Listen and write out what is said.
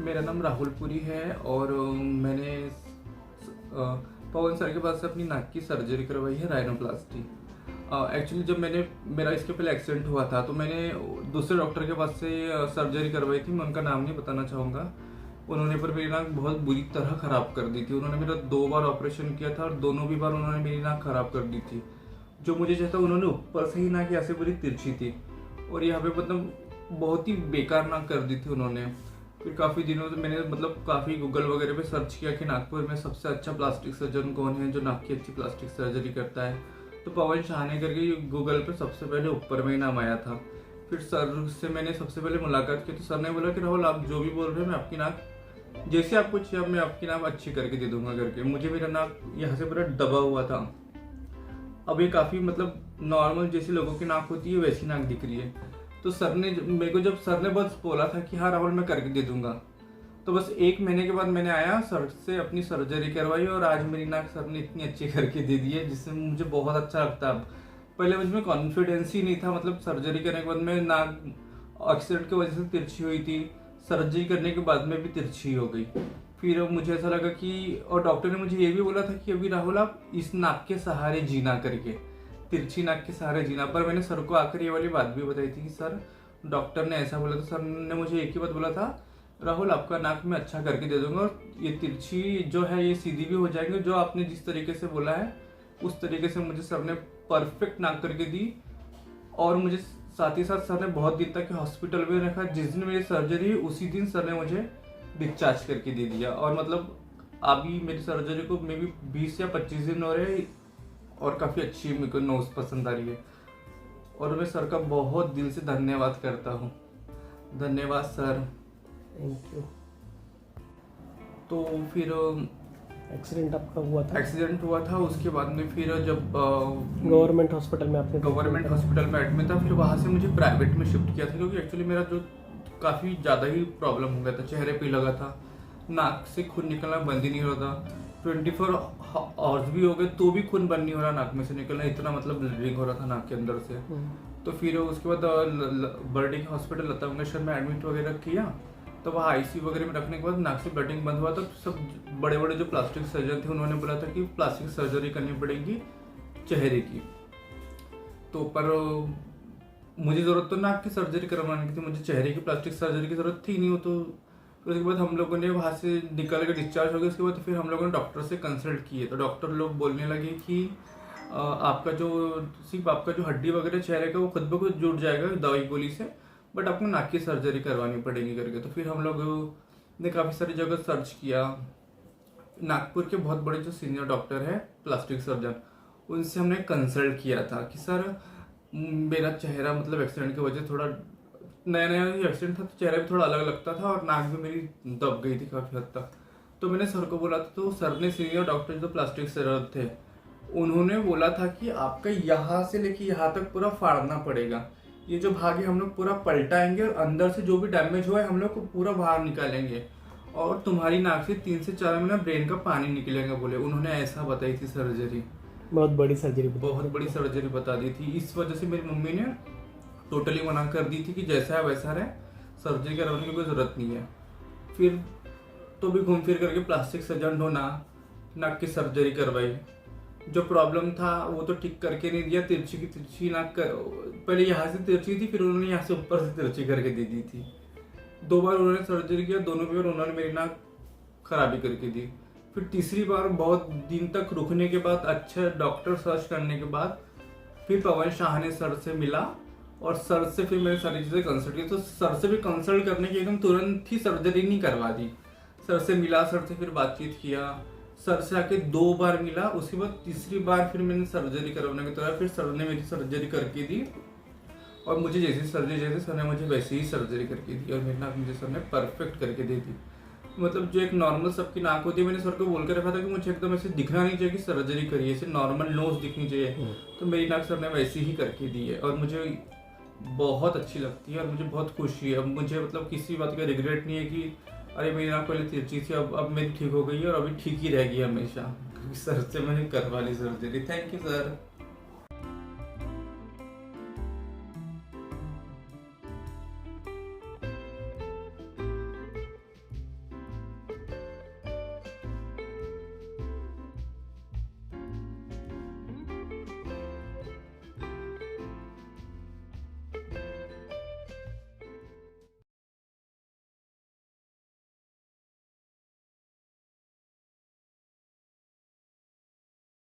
मेरा नाम राहुल पुरी है और मैंने पवन सर के पास से अपनी नाक की सर्जरी करवाई है, राइनोप्लास्टी। एक्चुअली जब मेरा इसके पहले एक्सीडेंट हुआ था तो मैंने दूसरे डॉक्टर के पास से सर्जरी करवाई थी। मैं उनका नाम नहीं बताना चाहूँगा। उन्होंने पर मेरी नाक बहुत बुरी तरह ख़राब कर दी थी। उन्होंने मेरा 2 बार ऑपरेशन किया था और दोनों भी बार उन्होंने मेरी नाक ख़राब कर दी थी। जो मुझे चाहता उन्होंने ऊपर से ही नाक यहाँ से पूरी तिरछी थी और यहाँ पे मतलब बहुत ही बेकार नाक कर दी थी उन्होंने। फिर काफ़ी दिनों से मैंने काफ़ी गूगल वगैरह पे सर्च किया कि नागपुर में सबसे अच्छा प्लास्टिक सर्जन कौन है जो नाक की अच्छी प्लास्टिक सर्जरी करता है। तो पवन शाहने करके गूगल पे सबसे पहले ऊपर में ही नाम आया था। फिर सर से मैंने सबसे पहले मुलाकात की तो सर ने बोला कि राहुल आप जो भी बोल रहे हो मैं आपकी नाक जैसे आपको चाहिए मैं आपकी नाक अच्छी करके दे दूंगा करके। मुझे मेरा नाक यहाँ से पूरा दबा हुआ था। अब ये काफ़ी नॉर्मल जैसे लोगों की नाक होती है वैसी नाक दिख रही है। तो सर ने मेरे को जब सर ने बस बोला था कि हाँ राहुल मैं करके दे दूंगा, तो बस 1 महीने के बाद मैंने आया सर से अपनी सर्जरी करवाई और आज मेरी नाक सर ने इतनी अच्छी करके दे दी है जिससे मुझे बहुत अच्छा लगता है। अब पहले मुझ में कॉन्फिडेंस ही नहीं था। सर्जरी करने के बाद में नाक एक्सीडेंट की वजह से तिरछी हुई थी, सर्जरी करने के बाद में भी तिरछी हो गई। फिर मुझे ऐसा लगा कि और डॉक्टर ने मुझे ये भी बोला था कि अभी राहुल आप इस नाक के सहारे जीना करके, तिरछी नाक के सहारे जीना। पर मैंने सर को आकर ये वाली बात भी बताई थी कि सर डॉक्टर ने ऐसा बोला था। सर ने मुझे एक ही बात बोला था, राहुल आपका नाक मैं अच्छा करके दे दूंगा और ये तिरछी जो है ये सीधी भी हो जाएंगे। जो आपने जिस तरीके से बोला है उस तरीके से मुझे सर ने परफेक्ट नाक करके दी। और मुझे साथ ही साथ सर ने बहुत दिन तक हॉस्पिटल में रखा। जिस दिन मेरी सर्जरी हुई उसी दिन सर ने मुझे डिस्चार्ज करके दे दिया। और अभी मेरी सर्जरी को मे बी 20 या 25 दिन हो रहे हैं और काफ़ी अच्छी मेरे को नोज पसंद आ रही है। और मैं सर का बहुत दिल से धन्यवाद करता हूँ। धन्यवाद सर। Thank you. तो फिर एक्सीडेंट आपका हुआ था? एक्सीडेंट हुआ था, उसके बाद में फिर जब गवर्नमेंट हॉस्पिटल में आपने गवर्नमेंट हॉस्पिटल में एडमिट था, फिर वहाँ से मुझे प्राइवेट में शिफ्ट किया था क्योंकि एक्चुअली मेरा जो काफ़ी ज़्यादा ही प्रॉब्लम हो गया था। चेहरे पे लगा था, नाक से खून निकलना बंद ही नहीं हो रहा था। 24 आवर्स भी हो गए तो भी खून बंद नहीं हो रहा नाक में से निकलना, इतना ब्लीडिंग हो रहा था नाक के अंदर से। तो फिर उसके बाद बर्डी के हॉस्पिटल लता मंगेशकर में एडमिट वगैरह किया। तो वहाँ आईसीयू वगैरह में रखने के बाद नाक से ब्लीडिंग बंद हुआ। तो सब बड़े बड़े जो प्लास्टिक सर्जन थे उन्होंने बोला था कि प्लास्टिक सर्जरी करनी पड़ेगी चेहरे की। तो पर मुझे ज़रूरत तो नाक की सर्जरी करवाने की थी, मुझे चेहरे की प्लास्टिक सर्जरी की ज़रूरत थी नहीं। हो तो फिर उसके बाद हम लोगों ने वहाँ से निकल के डिस्चार्ज हो गए। उसके बाद फिर हम लोगों ने डॉक्टर से कंसल्ट किए तो डॉक्टर लोग बोलने लगे कि आपका जो सिर्फ आपका जो हड्डी वगैरह चेहरे का वो खुद ब खुद जुड़ जाएगा दवाई गोली से, बट आपको नाक की सर्जरी करवानी पड़ेगी करके। तो फिर हम लोग ने काफ़ी सारी जगह सर्च किया। नागपुर के बहुत बड़े जो सीनियर डॉक्टर है प्लास्टिक सर्जन, उनसे हमने कंसल्ट किया था कि सर मेरा चेहरा एक्सीडेंट की वजह थोड़ा नया नया एक्सीडेंट था तो चेहरा भी थोड़ा अलग लगता था और नाक भी मेरी दब गई थी काफ़ी हद तक। तो मैंने सर को बोला था, तो सर ने सीनियर डॉक्टर जो प्लास्टिक सर्जन थे उन्होंने बोला था कि आपका यहाँ से लेके यहाँ तक पूरा फाड़ना पड़ेगा। ये जो भाग है हम लोग पूरा पलटाएंगे और अंदर से जो भी डैमेज हुआ है हम लोग को पूरा बाहर निकालेंगे और तुम्हारी नाक से 3 से 4 महीना ब्रेन का पानी निकलेगा बोले। उन्होंने ऐसा बताई थी सर्जरी। बहुत बड़ी सर्जरी बता दी थी। इस वजह से मेरी मम्मी ने टोटली मना कर दी थी कि जैसा है वैसा रहे, सर्जरी करवाने की कोई ज़रूरत नहीं है। फिर तो भी घूम फिर करके प्लास्टिक सर्जन होना, नाक की सर्जरी करवाई। जो प्रॉब्लम था वो तो ठीक करके नहीं दिया। तिरछी की तिरछी नाक पहले यहाँ से तिरछी थी, फिर उन्होंने यहाँ से ऊपर से तिरछी करके दे दी थी। 2 बार उन्होंने सर्जरी किया, दोनों बार उन्होंने मेरी नाक खराबी करके दी। फिर तीसरी बार बहुत दिन तक रुकने के बाद, अच्छे डॉक्टर सर्च करने के बाद फिर पवन शाह ने सर से मिला और सर से फिर मैंने सारी चीज़ें कंसल्ट की। तो सर से भी कंसल्ट करने की एकदम तुरंत ही सर्जरी नहीं करवा दी। सर से मिला, सर से फिर बातचीत किया, सर से आके 2 बार मिला। उसके बाद तीसरी बार फिर मैंने सर्जरी करवाने की तरह फिर सर ने मेरी सर्जरी करके दी और मुझे जैसी सर्जरी जैसे सर ने मुझे वैसे ही सर्जरी करके दी और मेरी नाक मुझे सर ने परफेक्ट करके दे दी। जो एक नॉर्मल सबकी नाक होती है, मैंने सर को बोल कर रखा था कि मुझे एकदम ऐसे दिखना नहीं चाहिए कि सर्जरी करी है, ऐसे नॉर्मल नोज दिखनी चाहिए। तो मेरी नाक सर ने वैसी ही करके दी है और मुझे बहुत अच्छी लगती है और मुझे बहुत खुशी है। अब मुझे किसी बात का रिग्रेट नहीं है कि अरे मेरी नाक पहले तिरछी थी, अब मेरी ठीक हो गई है और अभी ठीक ही रहेगी हमेशा। सर से मैंने करवा ली सर्जरी। Thank you sir.